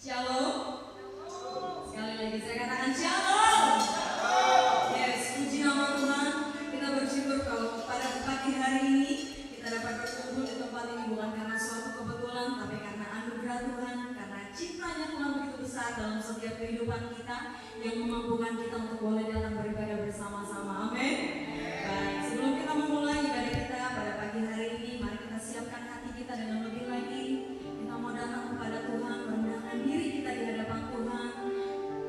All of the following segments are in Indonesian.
Shalom. Sekali lagi saya katakan shalom. Yes, puji nama Tuhan. Kita bersyukur kalau pada pagi hari ini kita dapat berkumpul di tempat ini bukan karena suatu kebetulan, tapi karena anugerah Tuhan, karena cintanya Tuhan begitu besar dalam setiap kehidupan kita yang memampukan kita untuk boleh datang beribadah bersama-sama. Amin. Baik, sebelum kita memulai ibadah kita pada pagi hari ini, mari kita siapkan hati kita dengan lebih lagi. Kita mau datang kepada Tuhan, merendahkan diri kita di hadapan Tuhan,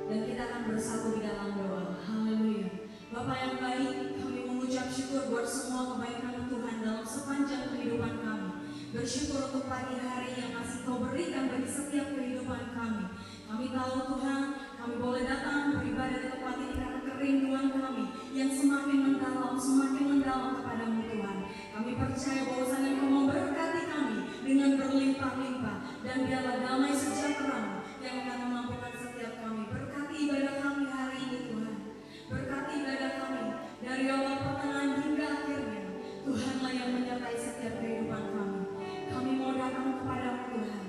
dan kita akan bersatu di dalam doa. Haleluya. Bapa yang baik, kami mengucap syukur buat semua kebaikan Tuhan dalam sepanjang kehidupan kami. Bersyukur untuk pagi hari yang masih Kau berikan bagi setiap kehidupan kami. Kami tahu Tuhan, kami boleh datang beribadah di tempat ini karena kerinduan kami yang semakin mendalam kepadamu Tuhan. Kami percaya bahwasannya Kau memberkati kami dengan berlimpah-limpah, dan biarlah damai sejahtera yang akan memampukan setiap kami. Berkati ibadah kami hari ini Tuhan. Berkati ibadah kami dari awal pertengahan hingga akhirnya. Tuhanlah yang menyertai setiap kehidupan kami. Kami mau datang kepadamu Tuhan,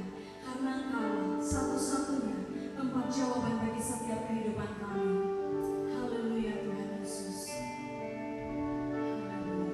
karena Engkau satu-satunya tempat jawaban bagi setiap kehidupan kami. Haleluya Tuhan Yesus. Haleluya.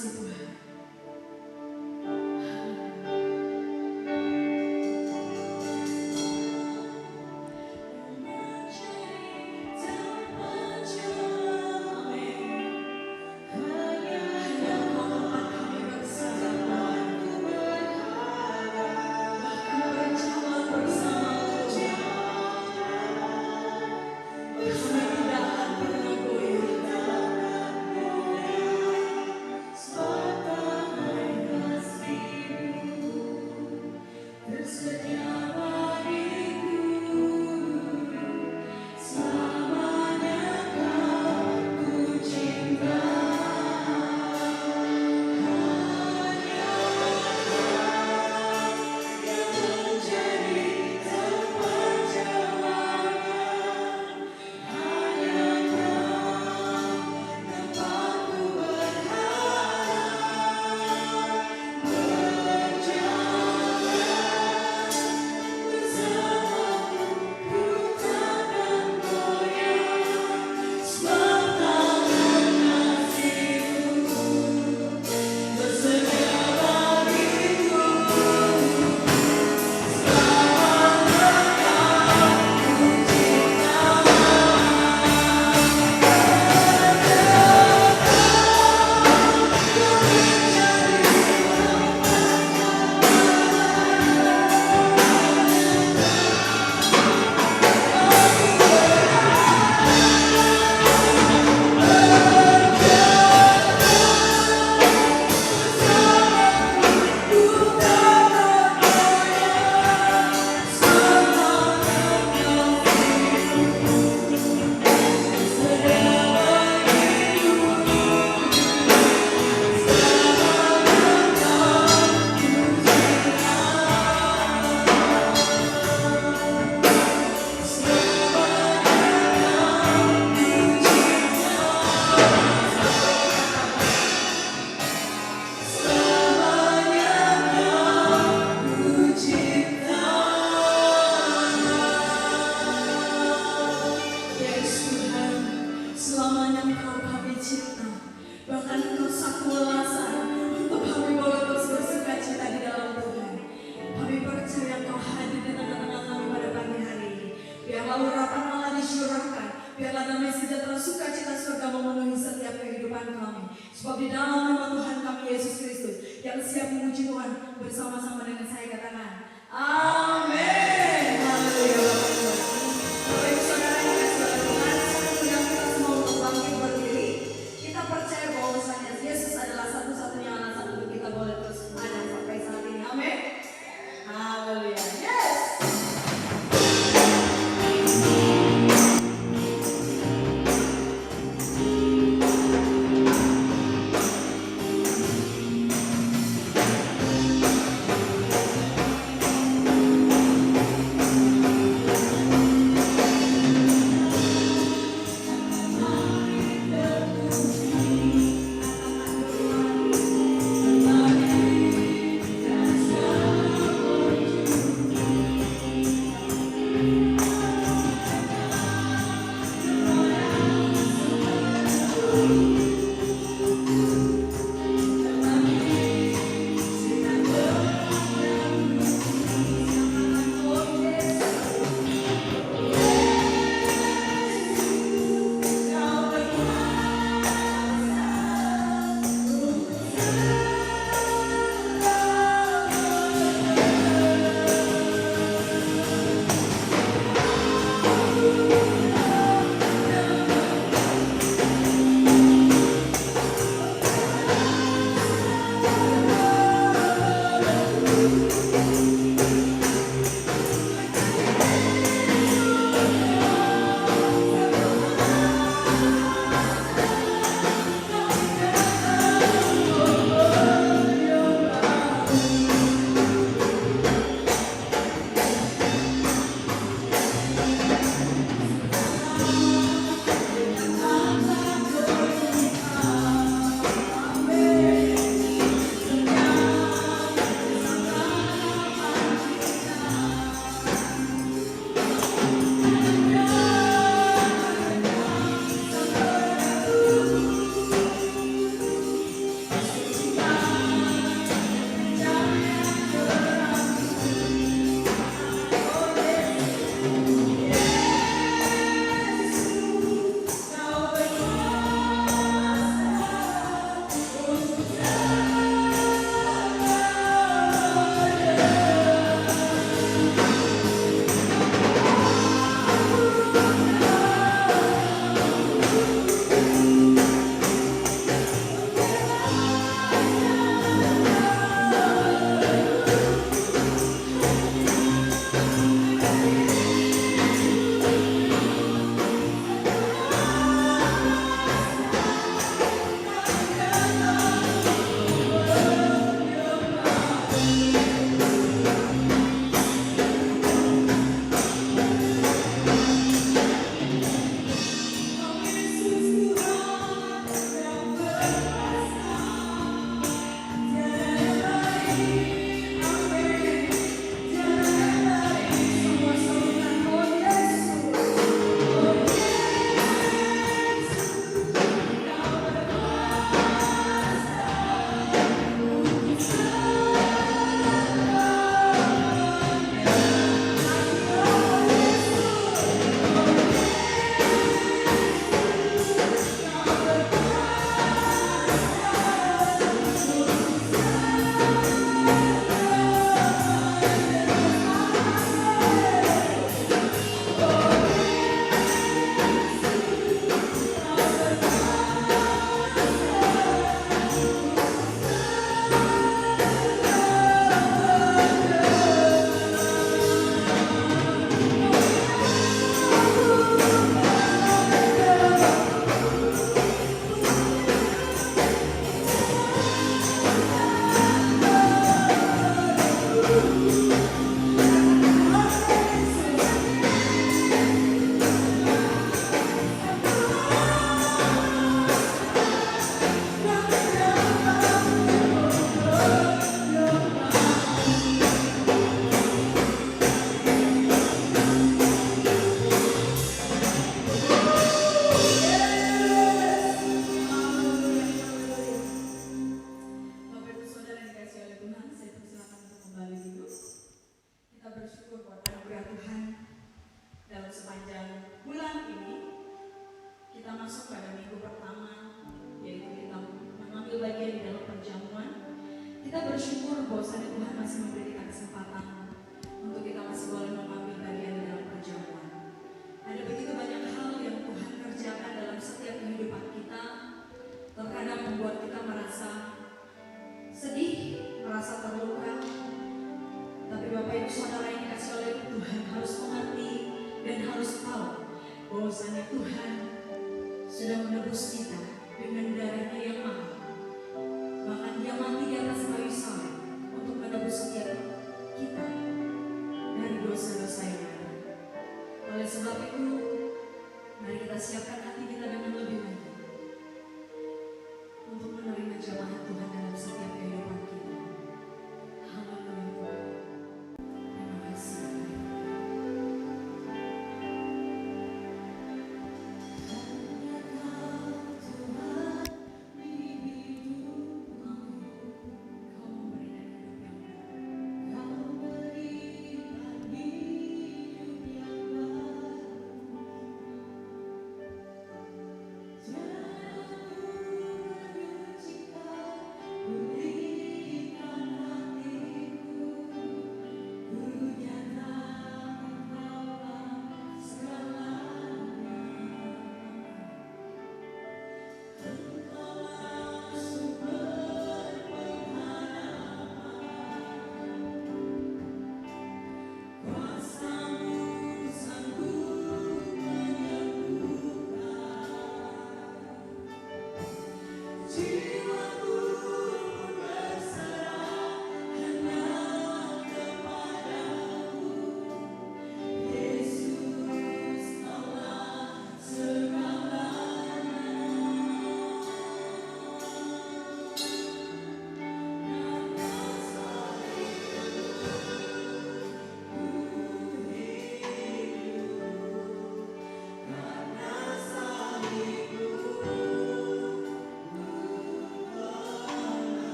kasih Tuhan. Sebab di dalam nama Tuhan kami Yesus Kristus yang siap memuji Tuhan bersama-sama dengan saya, katakan amin. Haleluya. Bapak Ibu Saudara yang dikasihi Tuhan, saya mengundang kita semua untuk bangkit berdiri. Kita percaya bahwasanya Yesus adalah satu-satunya alasan untuk kita boleh terus ada sampai saat ini. Amin. Haleluya. Yes. bersyukur bahwasanya Tuhan masih memberi kita kesempatan untuk kita masih boleh mengambil bagian di dalam perjamuan. Ada begitu banyak hal yang Tuhan kerjakan dalam setiap kehidupan kita. Terkadang membuat kita merasa sedih, merasa terluka. Tapi Bapak Ibu Saudara yang dikasih oleh Tuhan harus mengerti dan harus tahu bahwasanya Tuhan sudah menebus kita dengan darahnya yang mahal. Bahkan Dia mati di atas kayu salib untuk menebus setiap kita dari dosa-dosa yang ada. Oleh sebab itu, mari kita siapkan hati kita dengan lebih baik untuk menerima jamaah Tuhan dalam setiap kehidupan kita. Haleluya. Terima kasih. Hanya Kau Tuhan,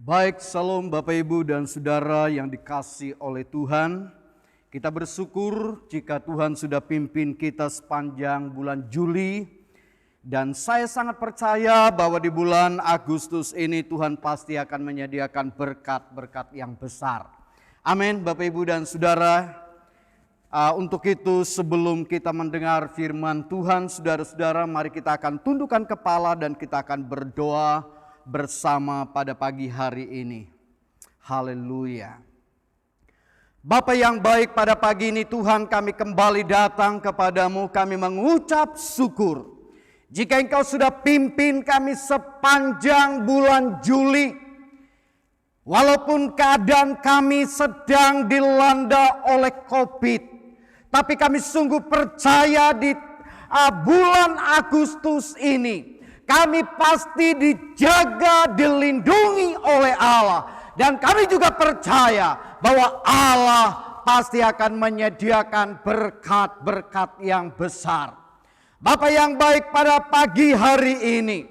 Baik, salam Bapak Ibu dan Saudara yang dikasihi oleh Tuhan. Kita bersyukur jika Tuhan sudah pimpin kita sepanjang bulan Juli. Dan saya sangat percaya bahwa di bulan Agustus ini Tuhan pasti akan menyediakan berkat-berkat yang besar. Amin Bapak Ibu dan Saudara. Untuk itu sebelum kita mendengar firman Tuhan, saudara-saudara, mari kita akan tundukkan kepala dan kita akan berdoa bersama pada pagi hari ini. Haleluya. Bapa yang baik, pada pagi ini Tuhan, kami kembali datang kepadamu, kami mengucap syukur. Jika Engkau sudah pimpin kami sepanjang bulan Juli, walaupun keadaan kami sedang dilanda oleh COVID, tapi kami sungguh percaya di bulan Agustus ini kami pasti dijaga, dilindungi oleh Allah. Dan kami juga percaya bahwa Allah pasti akan menyediakan berkat-berkat yang besar. Bapa yang baik, pada pagi hari ini,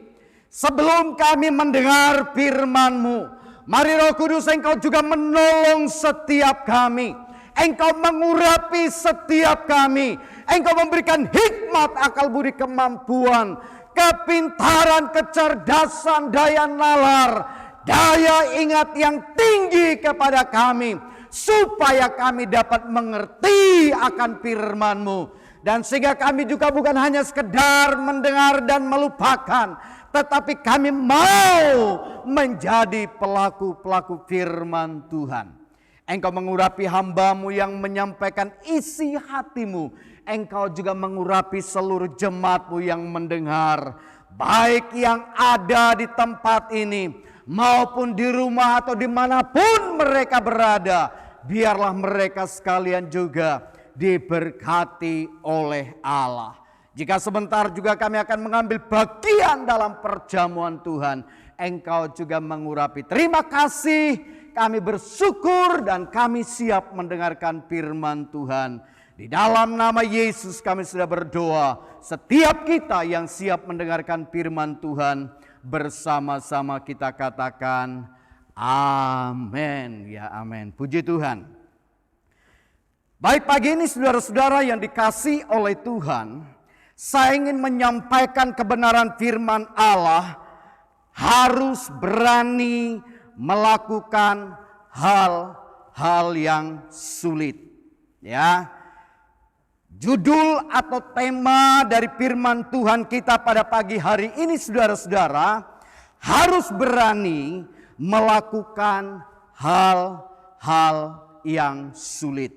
sebelum kami mendengar firman-Mu, mari Roh Kudus Engkau juga menolong setiap kami. Engkau mengurapi setiap kami. Engkau memberikan hikmat, akal budi, kemampuan, kepintaran, kecerdasan, daya nalar, daya ingat yang tinggi kepada kami, supaya kami dapat mengerti akan firman-Mu. Dan sehingga kami juga bukan hanya sekedar mendengar dan melupakan, tetapi kami mau menjadi pelaku-pelaku firman Tuhan. Engkau mengurapi hamba-Mu yang menyampaikan isi hati-Mu. Engkau juga mengurapi seluruh jemaat-Mu yang mendengar, baik yang ada di tempat ini maupun di rumah atau dimanapun mereka berada. Biarlah mereka sekalian juga diberkati oleh Allah. Jika sebentar juga kami akan mengambil bagian dalam perjamuan Tuhan, Engkau juga mengurapi. Terima kasih, kami bersyukur dan kami siap mendengarkan firman Tuhan. Di dalam nama Yesus kami sudah berdoa. Setiap kita yang siap mendengarkan firman Tuhan, bersama-sama kita katakan amin. Ya amin. Puji Tuhan. Baik, pagi ini saudara-saudara yang dikasihi oleh Tuhan, saya ingin menyampaikan kebenaran firman Allah. Harus berani melakukan hal-hal yang sulit. Ya. Judul atau tema dari firman Tuhan kita pada pagi hari ini, saudara-saudara, harus berani melakukan hal-hal yang sulit.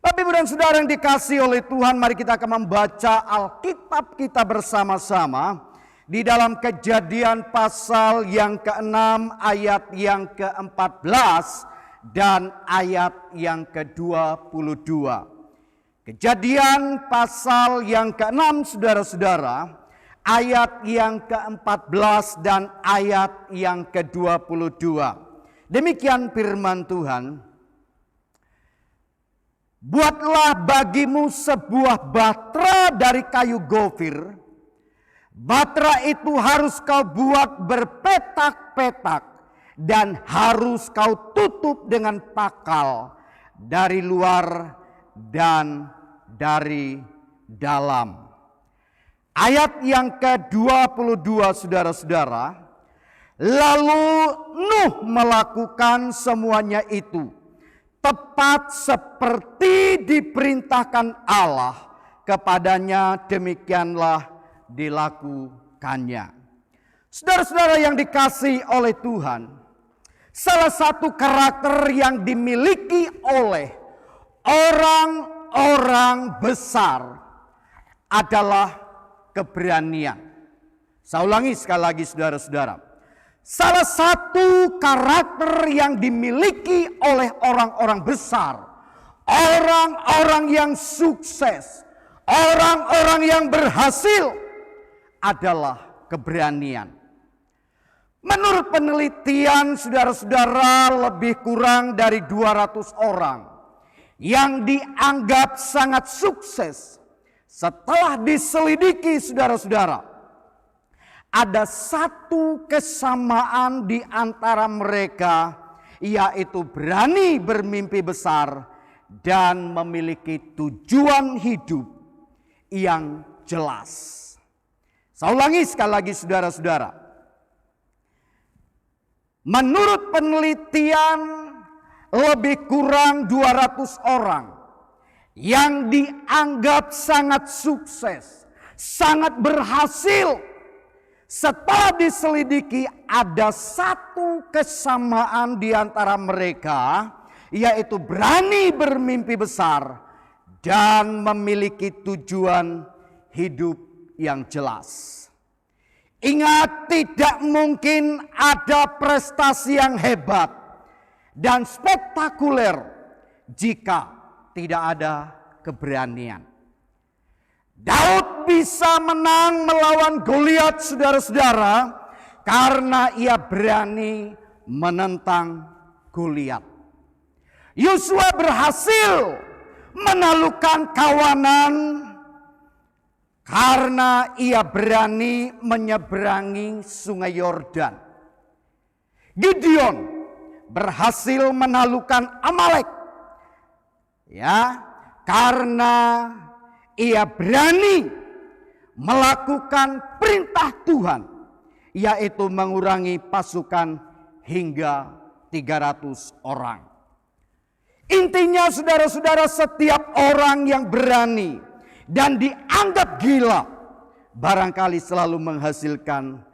Bapak, Ibu dan Saudara yang dikasihi oleh Tuhan, mari kita akan membaca Alkitab kita bersama-sama di dalam Kejadian pasal yang ke-6 ayat yang ke-14 dan ayat yang ke-22. Kejadian pasal yang ke-6 saudara-saudara, ayat yang ke-14 dan ayat yang ke-22. Demikian firman Tuhan. Buatlah bagimu sebuah batra dari kayu gofir. Batra itu harus kau buat berpetak-petak dan harus kau tutup dengan pakal dari luar dan dari dalam. Ayat yang ke-22 saudara-saudara. Lalu Nuh melakukan semuanya itu tepat seperti diperintahkan Allah kepadanya, demikianlah dilakukannya. Saudara-saudara yang dikasihi oleh Tuhan, salah satu karakter yang dimiliki oleh orang-orang besar adalah keberanian. Saya ulangi sekali lagi saudara-saudara. Salah satu karakter yang dimiliki oleh orang-orang besar, orang-orang yang sukses, orang-orang yang berhasil adalah keberanian. Menurut penelitian saudara-saudara, lebih kurang dari 200 orang yang dianggap sangat sukses setelah diselidiki saudara-saudara, ada satu kesamaan di antara mereka, yaitu berani bermimpi besar dan memiliki tujuan hidup yang jelas. Saya ulangi sekali lagi saudara-saudara. Menurut penelitian lebih kurang 200 orang yang dianggap sangat sukses, sangat berhasil. Setelah diselidiki ada satu kesamaan di antara mereka, yaitu berani bermimpi besar dan memiliki tujuan hidup yang jelas. Ingat, tidak mungkin ada prestasi yang hebat dan spektakuler jika tidak ada keberanian. Daud bisa menang melawan Goliat, saudara-saudara, karena ia berani menentang Goliat. Yosua berhasil menaklukkan kawanan karena ia berani menyeberangi sungai Yordan. Gideon berhasil menaklukkan Amalek, ya, karena ia berani melakukan perintah Tuhan, yaitu mengurangi pasukan hingga 300 orang. Intinya saudara-saudara, setiap orang yang berani dan dianggap gila barangkali selalu menghasilkan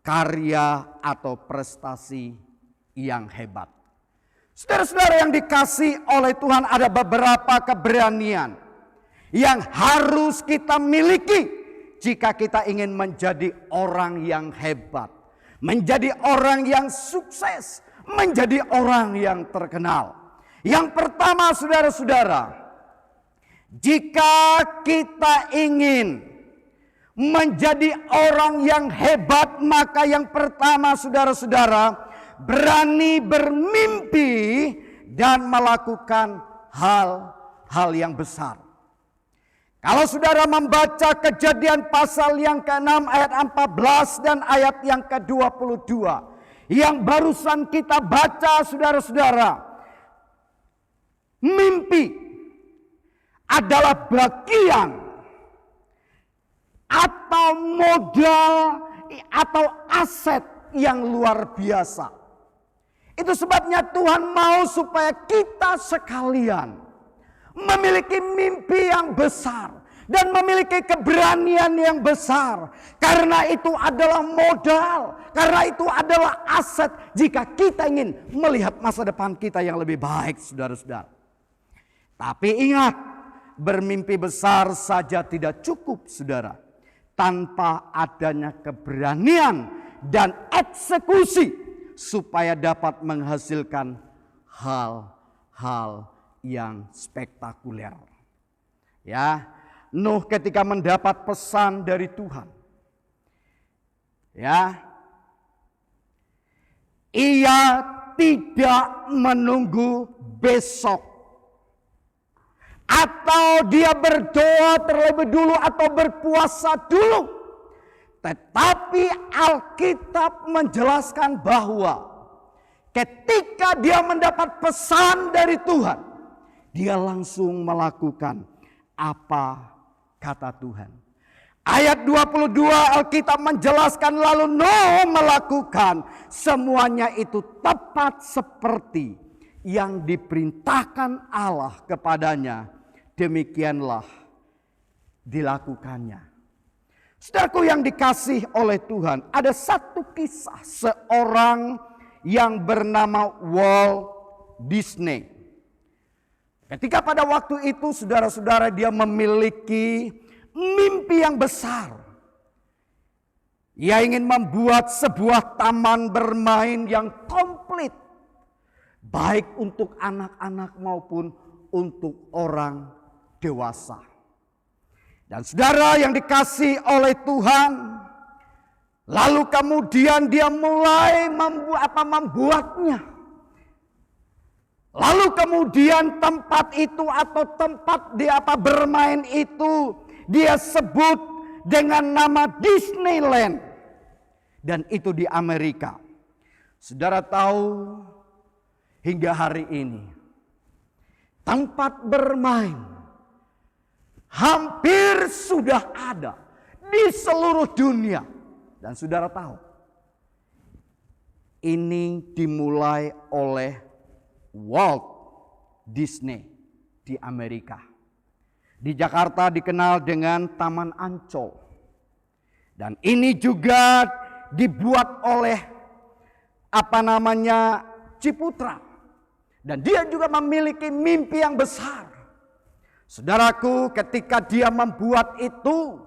karya atau prestasi yang hebat. Saudara-saudara yang dikasihi oleh Tuhan, ada beberapa keberanian yang harus kita miliki jika kita ingin menjadi orang yang hebat, menjadi orang yang sukses, menjadi orang yang terkenal. Yang pertama, saudara-saudara, jika kita ingin menjadi orang yang hebat, maka yang pertama, saudara-saudara, berani bermimpi dan melakukan hal-hal yang besar. Kalau saudara membaca Kejadian pasal yang ke-6 ayat 14 dan ayat yang ke-22 yang barusan kita baca, saudara-saudara, mimpi adalah bagian atau modal atau aset yang luar biasa. Itu sebabnya Tuhan mau supaya kita sekalian memiliki mimpi yang besar dan memiliki keberanian yang besar. Karena itu adalah modal, karena itu adalah aset jika kita ingin melihat masa depan kita yang lebih baik, saudara-saudara. Tapi ingat, bermimpi besar saja tidak cukup, saudara. Tanpa adanya keberanian dan eksekusi supaya dapat menghasilkan hal-hal yang spektakuler. Ya, Nuh ketika mendapat pesan dari Tuhan, ya, ia tidak menunggu besok, atau dia berdoa terlebih dulu atau berpuasa dulu. Tetapi Alkitab menjelaskan bahwa ketika dia mendapat pesan dari Tuhan, dia langsung melakukan apa kata Tuhan. Ayat 22 Alkitab menjelaskan, lalu Nuh melakukan semuanya itu tepat seperti yang diperintahkan Allah kepadanya. Demikianlah dilakukannya. Saudaraku yang dikasih oleh Tuhan, ada satu kisah seorang yang bernama Walt Disney. Ketika pada waktu itu, saudara-saudara, dia memiliki mimpi yang besar. Ia ingin membuat sebuah taman bermain yang komplit, baik untuk anak-anak maupun untuk orang dewasa. Dan saudara yang dikasih oleh Tuhan, lalu kemudian dia mulai membuatnya. Lalu kemudian tempat itu atau tempat dia bermain itu dia sebut dengan nama Disneyland. Dan itu di Amerika. Saudara tahu hingga hari ini tempat bermain hampir sudah ada di seluruh dunia. Dan saudara tahu, ini dimulai oleh Walt Disney di Amerika. Di Jakarta dikenal dengan Taman Ancol. Dan ini juga dibuat oleh Ciputra. Dan dia juga memiliki mimpi yang besar. Saudaraku, ketika dia membuat itu,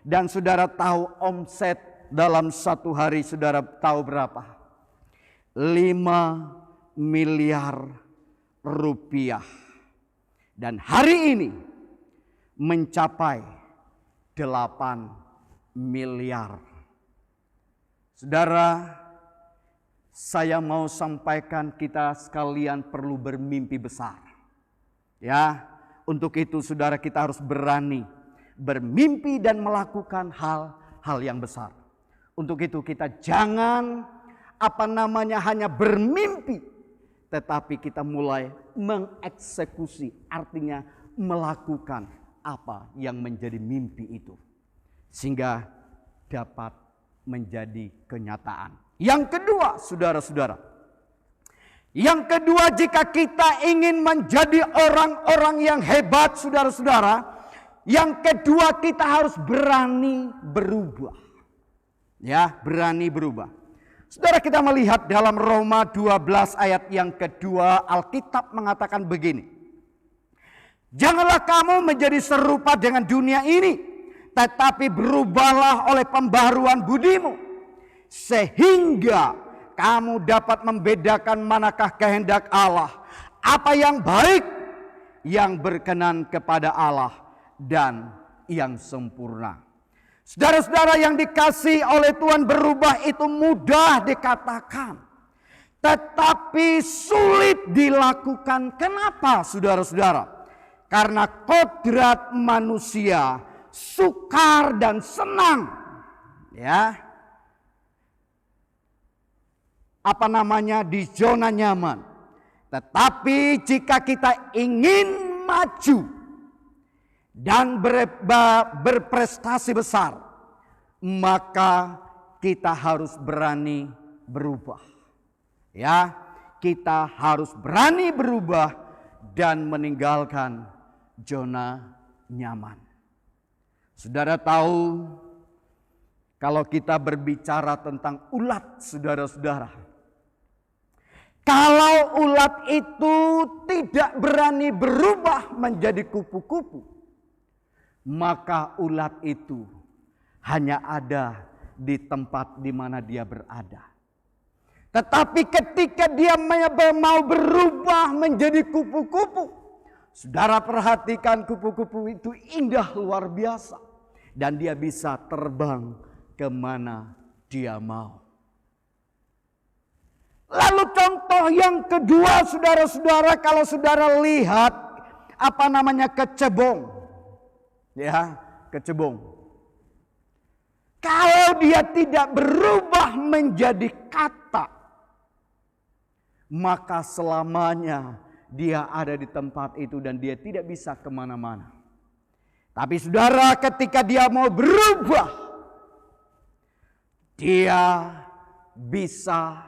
dan saudara tahu omset dalam satu hari, saudara tahu berapa? 5 miliar rupiah. Dan hari ini mencapai 8 miliar. Saudara, saya mau sampaikan kita sekalian perlu bermimpi besar. Ya, untuk itu saudara kita harus berani bermimpi dan melakukan hal-hal yang besar. Untuk itu kita jangan hanya bermimpi, tetapi kita mulai mengeksekusi, artinya melakukan apa yang menjadi mimpi itu. Sehingga dapat menjadi kenyataan. Yang kedua, saudara-saudara. Yang kedua, jika kita ingin menjadi orang-orang yang hebat, saudara-saudara. Yang kedua, kita harus berani berubah. Ya, berani berubah. Saudara, kita melihat dalam Roma 12 ayat yang kedua, Alkitab mengatakan begini. Janganlah kamu menjadi serupa dengan dunia ini, tetapi berubahlah oleh pembaharuan budimu, sehingga kamu dapat membedakan manakah kehendak Allah, apa yang baik, yang berkenan kepada Allah, dan yang sempurna. Saudara-saudara yang dikasihi oleh Tuhan, berubah itu mudah dikatakan, tetapi sulit dilakukan. Kenapa, saudara-saudara? Karena kodrat manusia sukar dan senang, ya, di zona nyaman. Tetapi jika kita ingin maju dan berprestasi besar, maka kita harus berani berubah. Ya, kita harus berani berubah dan meninggalkan zona nyaman. Saudara tahu, kalau kita berbicara tentang ulat, saudara-saudara, kalau ulat itu tidak berani berubah menjadi kupu-kupu, maka ulat itu hanya ada di tempat di mana dia berada. Tetapi ketika dia mau berubah menjadi kupu-kupu, saudara perhatikan, kupu-kupu itu indah luar biasa. Dan dia bisa terbang kemana dia mau. Lalu contoh yang kedua, saudara-saudara, kalau saudara lihat kecebong. Ya, kecebong. Kalau dia tidak berubah menjadi kata, maka selamanya dia ada di tempat itu dan dia tidak bisa kemana-mana. Tapi saudara, ketika dia mau berubah, dia bisa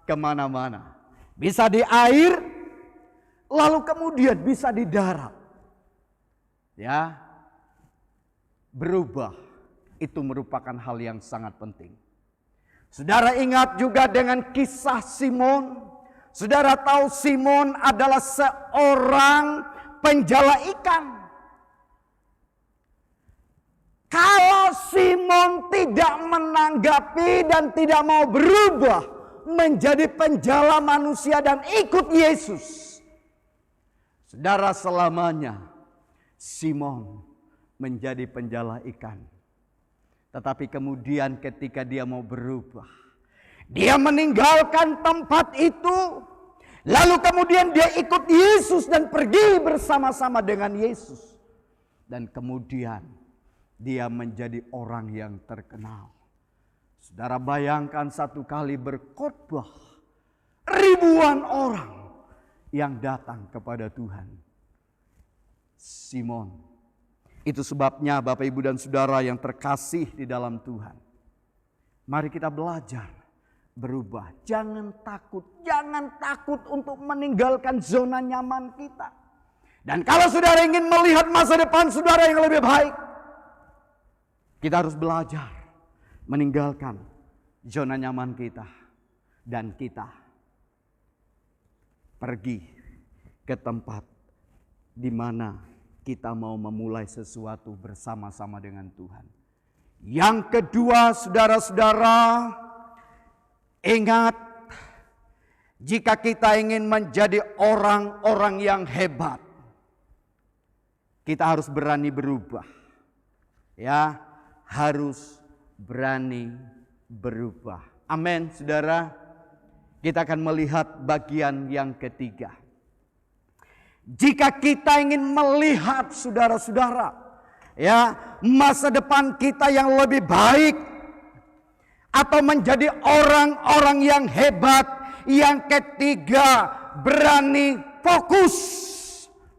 kemana-mana. Bisa di air, lalu kemudian bisa di darat. Ya, berubah itu merupakan hal yang sangat penting. Saudara ingat juga dengan kisah Simon. Saudara tahu Simon adalah seorang penjala ikan. Kalau Simon tidak menanggapi dan tidak mau berubah menjadi penjala manusia dan ikut Yesus, saudara, selamanya Simon menjadi penjala ikan. Tetapi kemudian ketika dia mau berubah, dia meninggalkan tempat itu, lalu kemudian dia ikut Yesus dan pergi bersama-sama dengan Yesus. Dan kemudian dia menjadi orang yang terkenal. Saudara bayangkan satu kali berkhotbah, ribuan orang yang datang kepada Tuhan. Simon. Itu sebabnya Bapak Ibu dan Saudara yang terkasih di dalam Tuhan. Mari kita belajar berubah. Jangan takut untuk meninggalkan zona nyaman kita. Dan kalau saudara ingin melihat masa depan saudara yang lebih baik, kita harus belajar meninggalkan zona nyaman kita. Dan kita pergi ke tempat di mana kita mau memulai sesuatu bersama-sama dengan Tuhan. Yang kedua, saudara-saudara, ingat, jika kita ingin menjadi orang-orang yang hebat, kita harus berani berubah. Ya, harus berani berubah. Amin, saudara. Kita akan melihat bagian yang ketiga. Jika kita ingin melihat saudara-saudara, ya, masa depan kita yang lebih baik atau menjadi orang-orang yang hebat, yang ketiga, berani fokus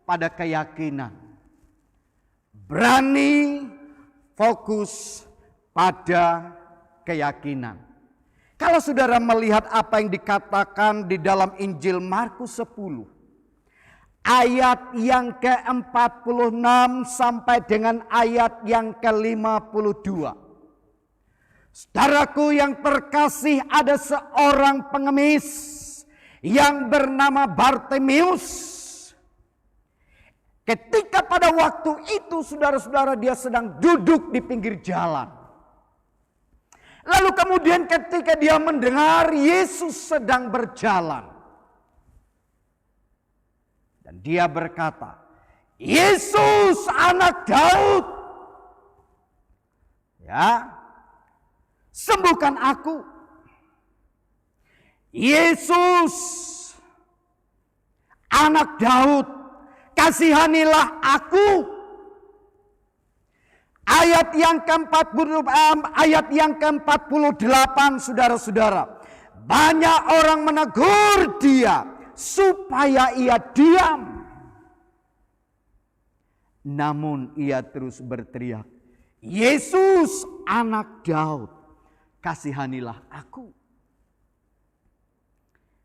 pada keyakinan. Berani fokus pada keyakinan. Kalau saudara melihat apa yang dikatakan di dalam Injil Markus 10, ayat yang ke-46 sampai dengan ayat yang ke-52. Saudaraku yang terkasih, ada seorang pengemis yang bernama Bartimeus. Ketika pada waktu itu saudara-saudara dia sedang duduk di pinggir jalan. Lalu kemudian ketika dia mendengar Yesus sedang berjalan, dan dia berkata, Yesus anak Daud, ya, sembuhkan aku. Yesus anak Daud, kasihanilah aku. Ayat yang ke-48, saudara-saudara. Banyak orang menegur dia supaya ia diam. Namun ia terus berteriak, Yesus anak Daud, kasihanilah aku.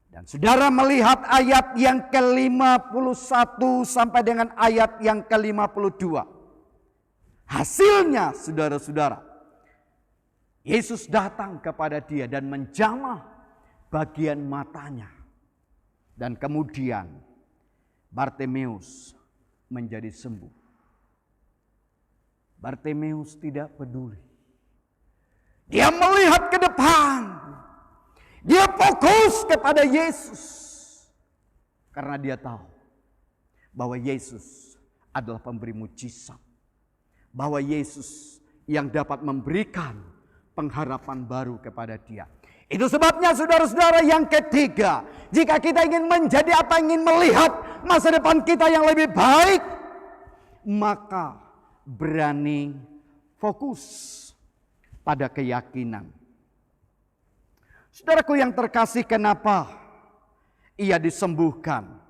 Dan saudara melihat ayat yang ke-51 sampai dengan ayat yang ke-52. Hasilnya saudara-saudara, Yesus datang kepada dia dan menjamah bagian matanya. Dan kemudian Bartimeus menjadi sembuh. Bartimeus tidak peduli. Dia melihat ke depan. Dia fokus kepada Yesus. Karena dia tahu bahwa Yesus adalah pemberi mujizat. Bahwa Yesus yang dapat memberikan pengharapan baru kepada dia. Itu sebabnya saudara-saudara yang ketiga, jika kita ingin menjadi apa, ingin melihat masa depan kita yang lebih baik, maka berani fokus pada keyakinan. Saudaraku yang terkasih, kenapa ia disembuhkan?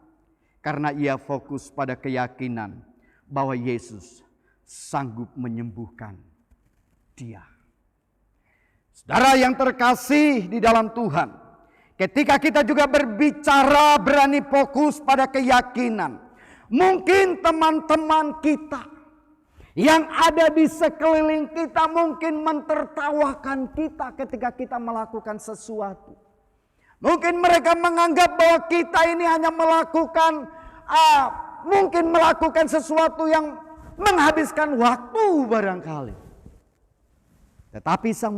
Karena ia fokus pada keyakinan bahwa Yesus sanggup menyembuhkan dia. Saudara yang terkasih di dalam Tuhan, ketika kita juga berbicara berani fokus pada keyakinan, mungkin teman-teman kita yang ada di sekeliling kita mungkin mentertawakan kita ketika kita melakukan sesuatu. Mungkin mereka menganggap bahwa kita ini hanya melakukan sesuatu yang menghabiskan waktu barangkali. Tetapi saya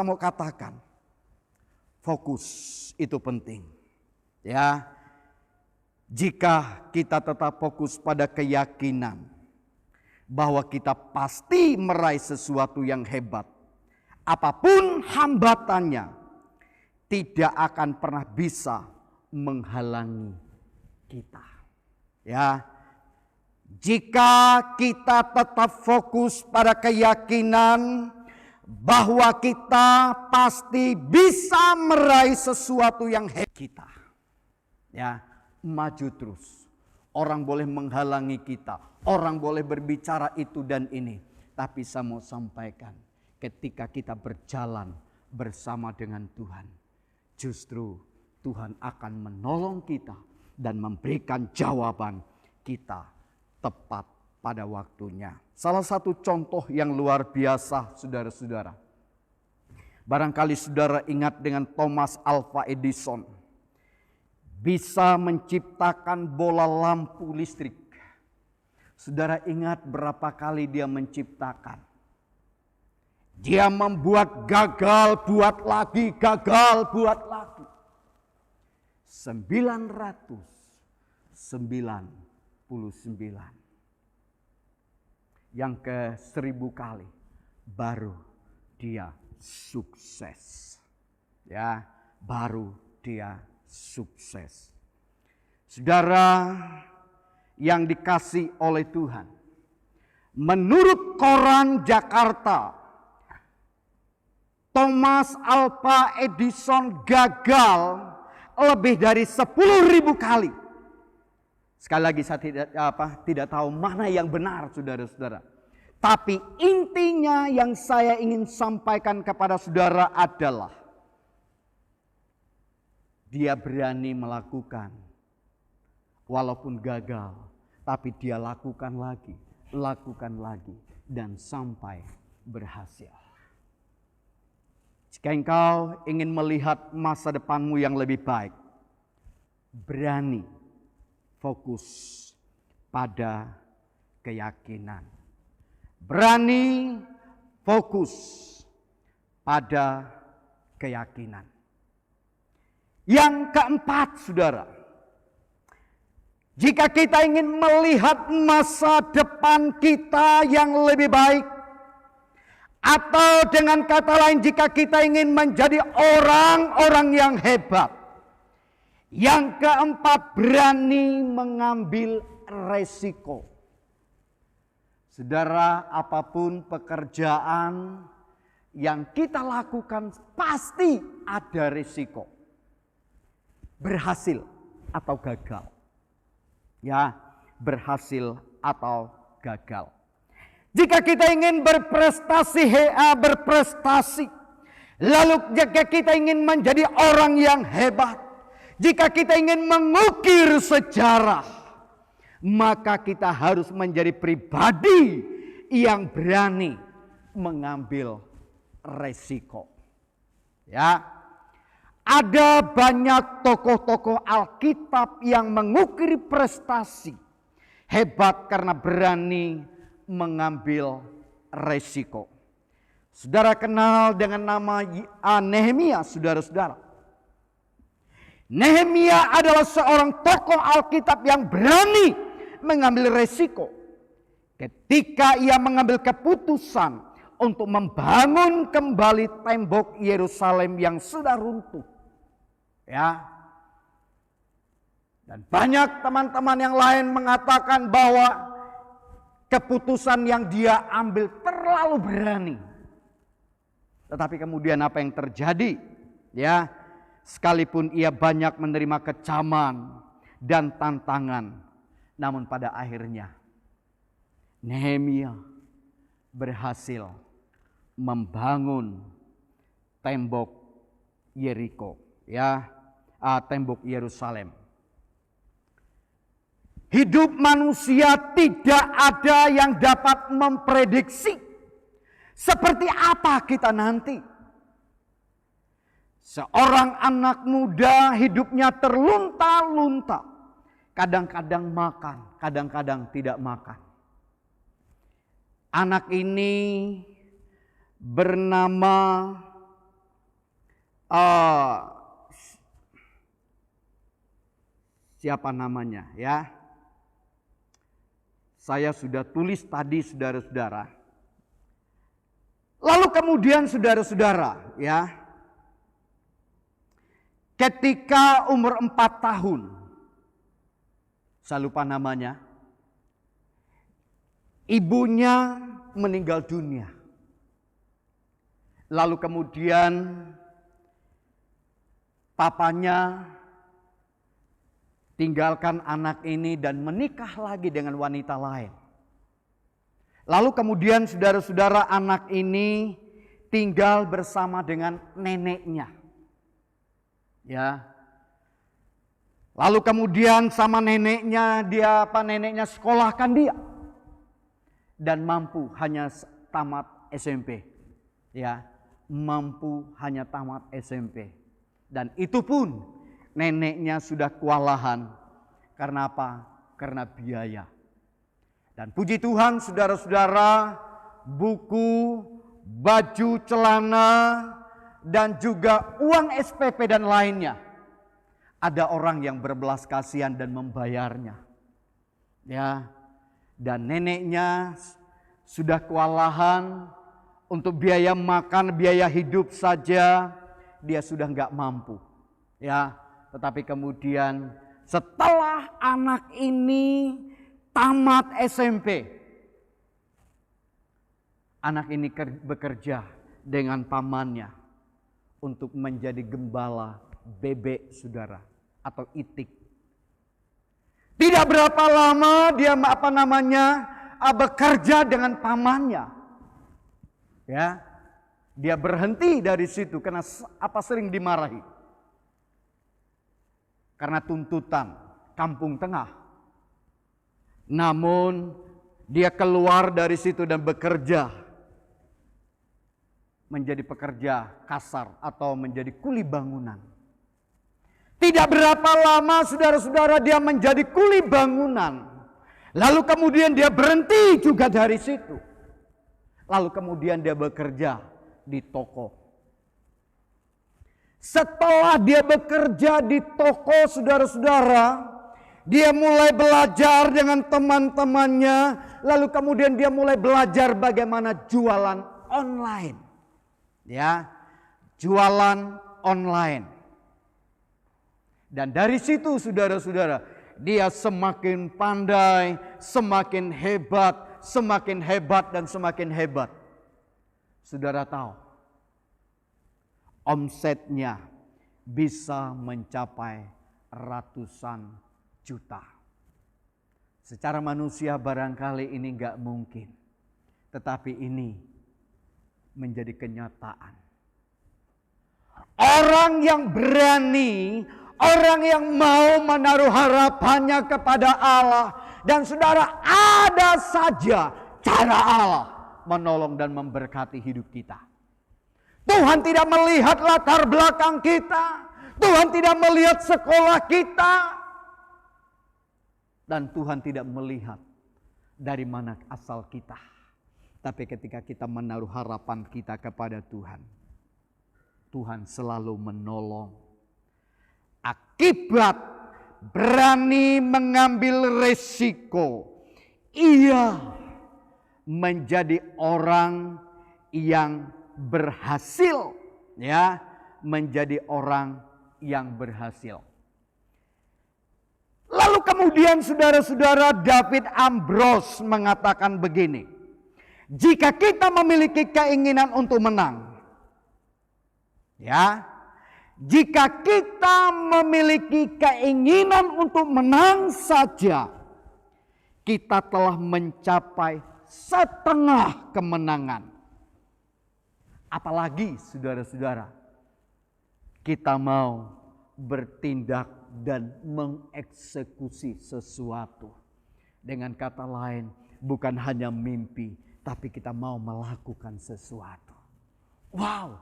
mau katakan, fokus itu penting. Ya, jika kita tetap fokus pada keyakinan bahwa kita pasti meraih sesuatu yang hebat, apapun hambatannya tidak akan pernah bisa menghalangi kita. Ya. Jika kita tetap fokus pada keyakinan bahwa kita pasti bisa meraih sesuatu yang hebat kita. Ya, maju terus. Orang boleh menghalangi kita, orang boleh berbicara itu dan ini, tapi saya mau sampaikan, ketika kita berjalan bersama dengan Tuhan, justru Tuhan akan menolong kita dan memberikan jawaban kita tepat pada waktunya. Salah satu contoh yang luar biasa, saudara-saudara. Barangkali saudara ingat dengan Thomas Alva Edison. Bisa menciptakan bola lampu listrik. Saudara ingat berapa kali dia menciptakan? Dia membuat gagal, buat lagi, gagal, buat lagi. 999. Yang ke 1000 kali baru dia sukses. Ya, baru dia sukses. Saudara yang dikasih oleh Tuhan, menurut koran Jakarta, Thomas Alva Edison gagal lebih dari 10.000 kali. Sekali lagi saya tidak tahu mana yang benar, saudara-saudara. Tapi intinya yang saya ingin sampaikan kepada saudara adalah dia berani melakukan walaupun gagal, tapi dia lakukan lagi dan sampai berhasil. Jika engkau ingin melihat masa depanmu yang lebih baik, berani fokus pada keyakinan. Berani fokus pada keyakinan. Yang keempat, saudara, jika kita ingin melihat masa depan kita yang lebih baik, atau dengan kata lain jika kita ingin menjadi orang-orang yang hebat, yang keempat, berani mengambil resiko. Saudara, apapun pekerjaan yang kita lakukan pasti ada resiko. Berhasil atau gagal. Ya, berhasil atau gagal. Jika kita ingin berprestasi, lalu jika kita ingin menjadi orang yang hebat, jika kita ingin mengukir sejarah, maka kita harus menjadi pribadi yang berani mengambil resiko. Ya. Ada banyak tokoh-tokoh Alkitab yang mengukir prestasi hebat karena berani mengambil resiko. Saudara kenal dengan nama Nehemia, saudara-saudara. Nehemia adalah seorang tokoh Alkitab yang berani mengambil resiko. Ketika ia mengambil keputusan untuk membangun kembali tembok Yerusalem yang sudah runtuh. Ya. Dan banyak teman-teman yang lain mengatakan bahwa keputusan yang dia ambil terlalu berani. Tetapi kemudian apa yang terjadi? Ya, sekalipun ia banyak menerima kecaman dan tantangan, namun pada akhirnya Nehemia berhasil membangun tembok Yeriko, ya, tembok Yerusalem. Hidup manusia tidak ada yang dapat memprediksi seperti apa kita nanti. Seorang anak muda hidupnya terlunta-lunta. Kadang-kadang makan, kadang-kadang tidak makan. Anak ini bernama siapa namanya ya? Saya sudah tulis tadi, saudara-saudara. Lalu kemudian saudara-saudara, ya, ketika umur 4 tahun, saya lupa namanya, ibunya meninggal dunia. Lalu kemudian papanya tinggalkan anak ini dan menikah lagi dengan wanita lain. Lalu kemudian saudara-saudara, anak ini tinggal bersama dengan neneknya. Ya. Lalu kemudian sama neneknya neneknya sekolahkan dia. Dan mampu hanya tamat SMP. Ya, mampu hanya tamat SMP. Dan itu pun neneknya sudah kewalahan. Karena apa? Karena biaya. Dan puji Tuhan saudara-saudara, buku, baju, celana, dan juga uang SPP dan lainnya. Ada orang yang berbelas kasihan dan membayarnya. Ya, dan neneknya sudah kewalahan untuk biaya makan, biaya hidup saja dia sudah nggak mampu. Ya, tetapi kemudian setelah anak ini tamat SMP, anak ini bekerja dengan pamannya untuk menjadi gembala bebek saudara atau itik. Tidak berapa lama dia bekerja dengan pamannya. Ya, dia berhenti dari situ karena sering dimarahi. Karena tuntutan kampung tengah. Namun dia keluar dari situ dan bekerja menjadi pekerja kasar atau menjadi kuli bangunan. Tidak berapa lama saudara-saudara dia menjadi kuli bangunan. Lalu kemudian dia berhenti juga dari situ. Lalu kemudian dia bekerja di toko. Setelah dia bekerja di toko saudara-saudara, dia mulai belajar dengan teman-temannya. Lalu kemudian dia mulai belajar bagaimana jualan online. Ya, jualan online. Dan dari situ saudara-saudara, dia semakin pandai, semakin hebat, dan semakin hebat. Saudara tahu, omsetnya bisa mencapai ratusan juta. Secara manusia barangkali ini enggak mungkin. Tetapi ini menjadi kenyataan. Orang yang berani, orang yang mau menaruh harapannya kepada Allah. Dan saudara, ada saja cara Allah menolong dan memberkati hidup kita. Tuhan tidak melihat latar belakang kita. Tuhan tidak melihat sekolah kita. Dan Tuhan tidak melihat dari mana asal kita. Tapi ketika kita menaruh harapan kita kepada Tuhan, Tuhan selalu menolong. Akibat berani mengambil resiko, ia menjadi orang yang berhasil, ya, menjadi orang yang berhasil. Lalu kemudian saudara-saudara, David Ambrose mengatakan begini, jika kita memiliki keinginan untuk menang, ya, jika kita memiliki keinginan untuk menang saja, kita telah mencapai setengah kemenangan. Apalagi saudara-saudara, kita mau bertindak dan mengeksekusi sesuatu. Dengan kata lain, bukan hanya mimpi, tapi kita mau melakukan sesuatu. Wow!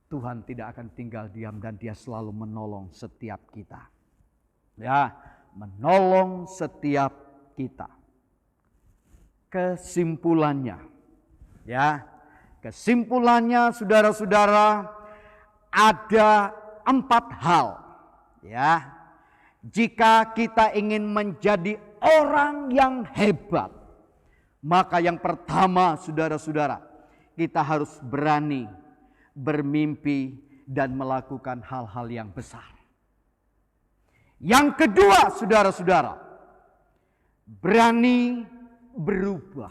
Tuhan tidak akan tinggal diam dan Dia selalu menolong setiap kita. Ya, menolong setiap kita. Kesimpulannya, ya, kesimpulannya saudara-saudara, ada 4 hal. Ya, jika kita ingin menjadi orang yang hebat, maka yang pertama saudara-saudara, kita harus berani bermimpi dan melakukan hal-hal yang besar. Yang kedua saudara-saudara, berani berubah.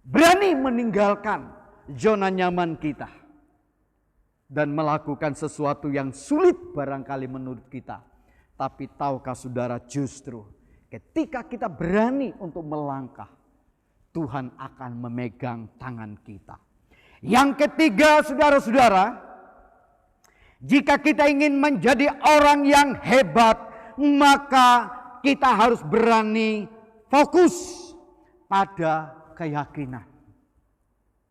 Berani meninggalkan zona nyaman kita dan melakukan sesuatu yang sulit barangkali menurut kita. Tapi tahukah saudara, justru ketika kita berani untuk melangkah, Tuhan akan memegang tangan kita. Yang ketiga, saudara-saudara, jika kita ingin menjadi orang yang hebat, maka kita harus berani fokus pada keyakinan.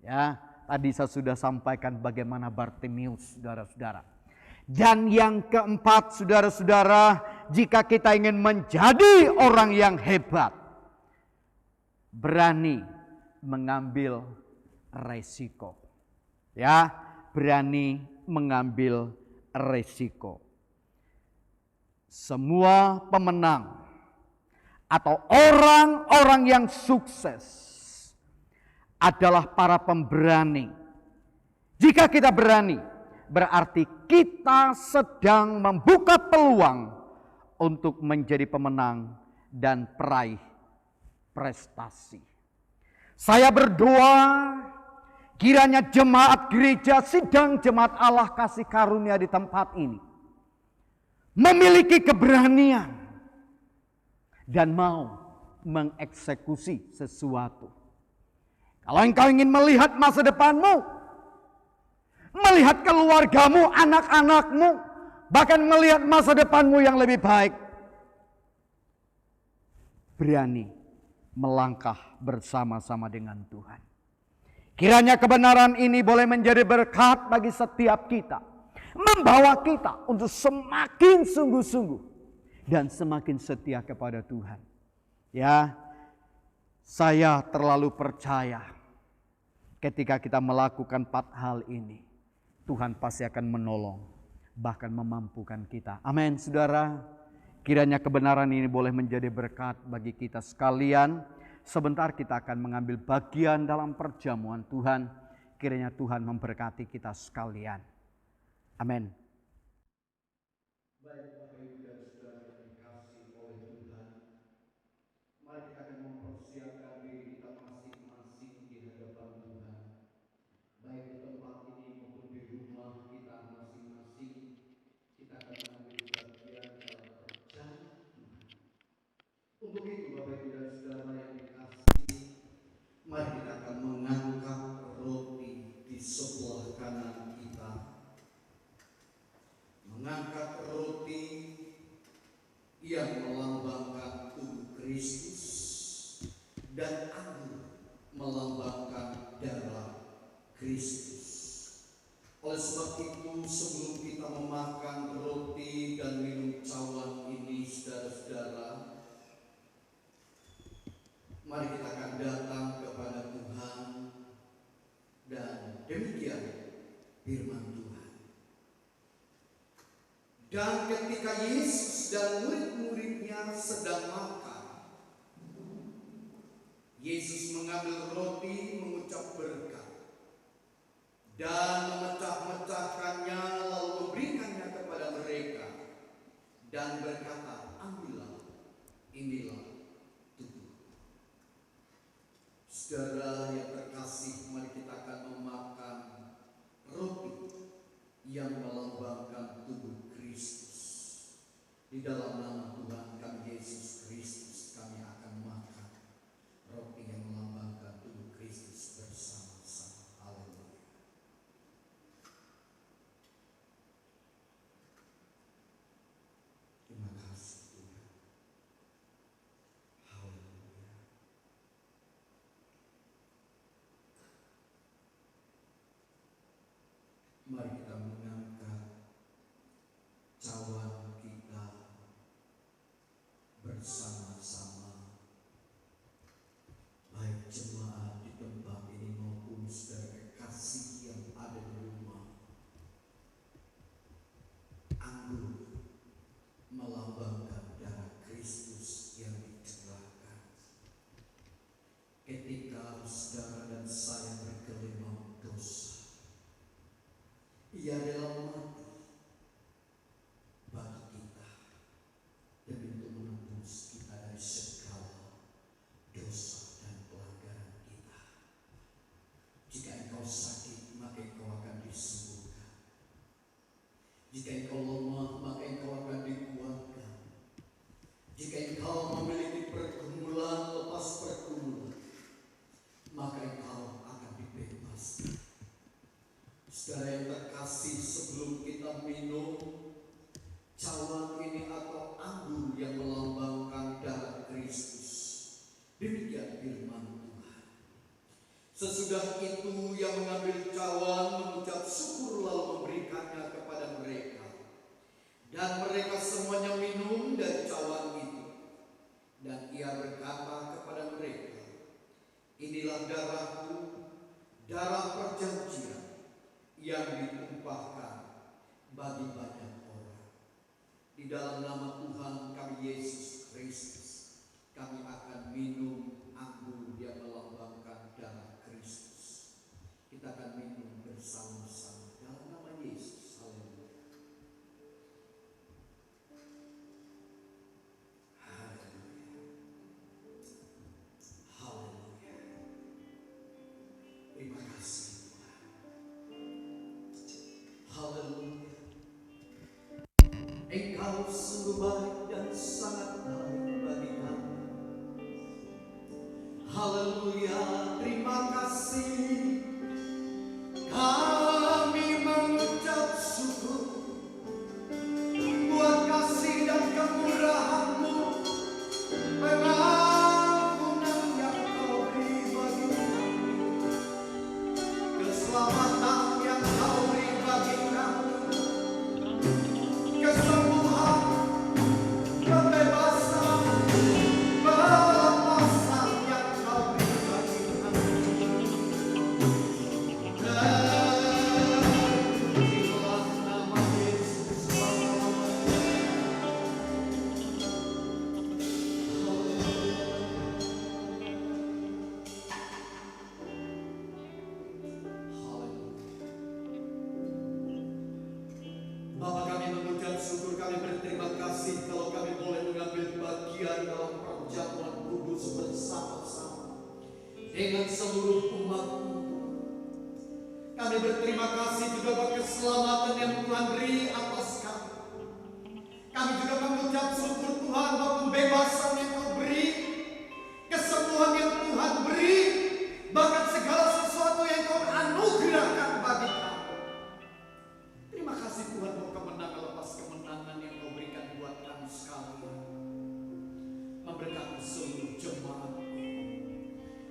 Ya, tadi saya sudah sampaikan bagaimana Bartimeus, saudara-saudara. Dan yang keempat, saudara-saudara, jika kita ingin menjadi orang yang hebat, berani mengambil resiko. Ya, berani mengambil resiko. Semua pemenang atau orang-orang yang sukses adalah para pemberani. Jika kita berani, berarti kita sedang membuka peluang untuk menjadi pemenang dan peraih prestasi. Saya berdoa kiranya jemaat gereja sidang jemaat Allah kasih karunia di tempat ini memiliki keberanian dan mau mengeksekusi sesuatu. Kalau engkau ingin melihat masa depanmu, melihat keluargamu, anak-anakmu, bahkan melihat masa depanmu yang lebih baik, berani melangkah bersama-sama dengan Tuhan. Kiranya kebenaran ini boleh menjadi berkat bagi setiap kita, membawa kita untuk semakin sungguh-sungguh dan semakin setia kepada Tuhan. Ya, saya terlalu percaya ketika kita melakukan 4 hal ini, Tuhan pasti akan menolong, bahkan memampukan kita. Amin, saudara. Kiranya kebenaran ini boleh menjadi berkat bagi kita sekalian. Sebentar kita akan mengambil bagian dalam perjamuan Tuhan. Kiranya Tuhan memberkati kita sekalian. Amin. Baik, Bapak Ibu dan Saudara yang dikasihi oleh Tuhan, mari kita akan mempersiapkan diri kita masing-masing di hadapan Tuhan. Baik di tempat ini maupun di rumah kita masing-masing, kita akan mengambil bagian dalam perjamuan Tuhan. Untuk itu, Bapak Ibu dan Saudara yang dikasihi, mari kita akan mengangkat roti di sebelah kanan kita. Mengangkat roti yang melambangkan tubuh Kristus dan anggur melambangkan darah Kristus. Oleh sebab itu, sebelum kita memakan roti dan minum cawan ini, saudara-saudara, mari kita akan datang kepada Tuhan dan demikian firman Tuhan. Dan ketika Yesus dan murid-muridnya sedang makan, Yesus mengambil roti, mengucap berkat, dan memecah-mecahkannya, lalu memberikannya kepada mereka, dan berkata, ambillah, inilah tubuh. Saudara yang terkasih, mari kita akan memakan roti yang melambangkan tubuh Kristus. Di dalam nama Tuhan kami Yesus Kristus, kami akan makan roti yang melambangkan tubuh Kristus bersama-sama. Haleluya. Terima kasih Tuhan. Haleluya. Mari kita mengangkat cawan kita bersama-sama, baik jemaat di tempat ini maupun saudara kasih yang ada di rumah. Anggur melambangkan darah Kristus yang dicurahkan ketika saudara dan saya bergelimang dosa. Ia adalah mati bagi kita demi untuk menebus kita dari segala dosa dan pelanggaran kita. Sesudah itu ia mengambil cawan, mengucap syukur lalu memberikannya kepada mereka. Dan mereka semuanya minum dari cawan itu. Dan ia berkata kepada mereka, inilah darahku, darah perjanjian yang ditumpahkan bagi banyak orang. Di dalam nama Tuhan kami Yesus Kristus, kami akan minum anggur yang melambangkan darah Kristus. Kita akan minum bersama-sama dalam nama Yesus. Haleluya. Haleluya. Haleluya. Terima kasih Tuhan. Haleluya. Engkau sungguh baik dan sangat baik bagi kami. Haleluya, terima kasih. Kami mengucap syukur buat kasih dan kemurahan-Mu, pengampunan yang Kau beri bagi kami, keselamatan yang Kau beri bagi kami, kesembuhan, kebebasan, pelepasan yang Kau beri bagi kami. Terpujilah nama Yesus selama-lamanya. Bapa, kami mengucap syukur, kami berterima kasih kalau kami boleh mengambil bagian dalam perjamuan kudus bersama-sama dengan seluruh umat-Mu. Kami berterima kasih juga buat keselamatan yang Tuhan beri atas kami. Kami juga mengucap syukur Tuhan buat pembebasan yang Kau beri, kesembuhan yang Tuhan beri, bahkan segala sesuatu yang Kau anugerahkan bagi kami. Terima kasih Tuhan buat kemenangan lepas kemenangan yang Kau berikan buat kami sekalian. Memberkati seluruh jemaat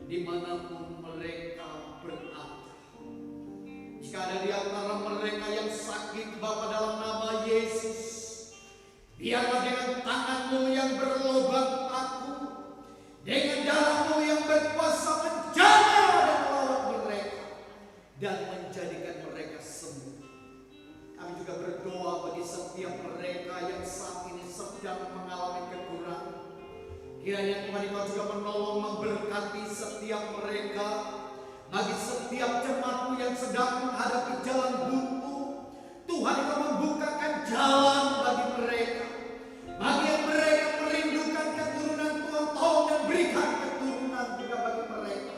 dimanapun mereka berada. Jika ada di antara mereka yang sakit, Bapa, dalam nama Yesus, biarlah dengan tangan-Mu yang berlubang paku, dengan darah-Mu yang berkuasa menjaga dan melawat mereka dan menjadikan mereka sembuh. Kami juga berdoa bagi setiap mereka yang saat ini sedang mengalami kekurangan. Kiranya Tuhan Engkau juga menolong memberkati setiap mereka. Bagi setiap jemaat-Mu yang sedang menghadapi jalan buntu, Tuhan Engkau membukakan jalan bagi mereka. Bagi yang mereka merindukan keturunan, Tuhan tolong dan berikan keturunan juga bagi mereka.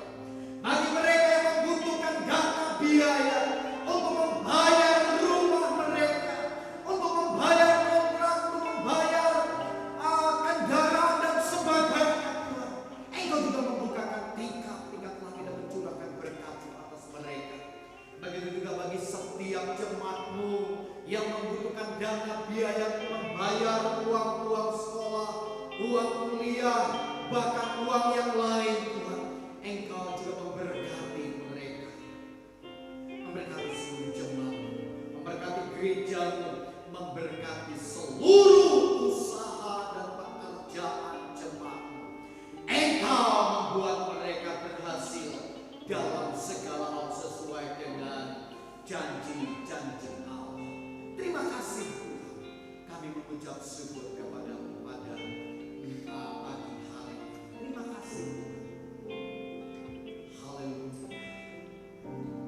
Bagi mereka yang membutuhkan dana biaya untuk membayar rumah mereka, untuk membayar kontrak, untuk membayar kendaraan dan sebagainya, Tuhan Engkau juga membukakan tingkat lagi dan mencurahkan berkat atas mereka. Begitu juga bagi setiap jemaat-Mu yang membutuhkan dana biaya untuk membayar uang sekolah, uang kuliah, bahkan uang yang lain, Tuhan Engkau juga memberkati mereka. Memberkati seluruh jemaat-Mu, memberkati gereja-Mu, memberkati seluruh usaha dan pekerjaan jemaat-Mu. Engkau membuat mereka berhasil dalam segala hal sesuai dengan janji-janji Allah. Terima kasih Tuhan. Kami mengucap syukur kepada-Mu pada pagi hari ini. Terima kasih Tuhan. Haleluya.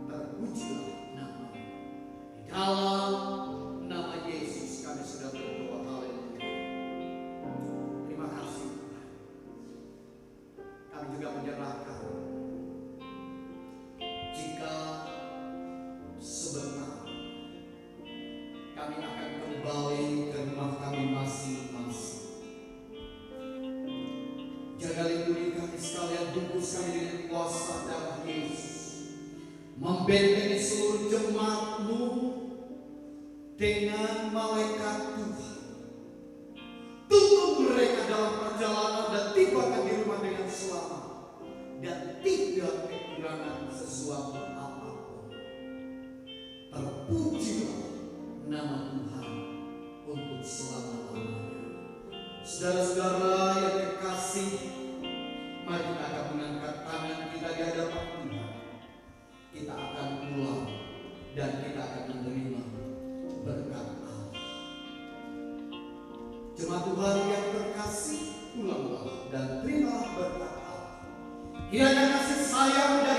Terpujilah nama-Mu. Di dalam nama Yesus kami sudah berdoa. Haleluya. Terima kasih Tuhan. Kami juga menyerahkan jika sebentar kami akan kembali ke rumah kami masing-masing. Jaga lindungi kami sekalian, bungkus kami dengan kuasa darah Yesus. Membentengi seluruh jemaat-Mu dengan malaikat Tuhan. Tuntun mereka dalam perjalanan dan tibakan di rumah dengan selamat dan tidak kekurangan sesuatu Mari kita akan mengangkat tangan kita di hadapan Tuhan. Kita akan pulang dan kita akan menerima berkat Allah. Jemaat Tuhan yang terkasih, pulanglah dan terimalah berkat Allah. Kiranya kasih sayang dan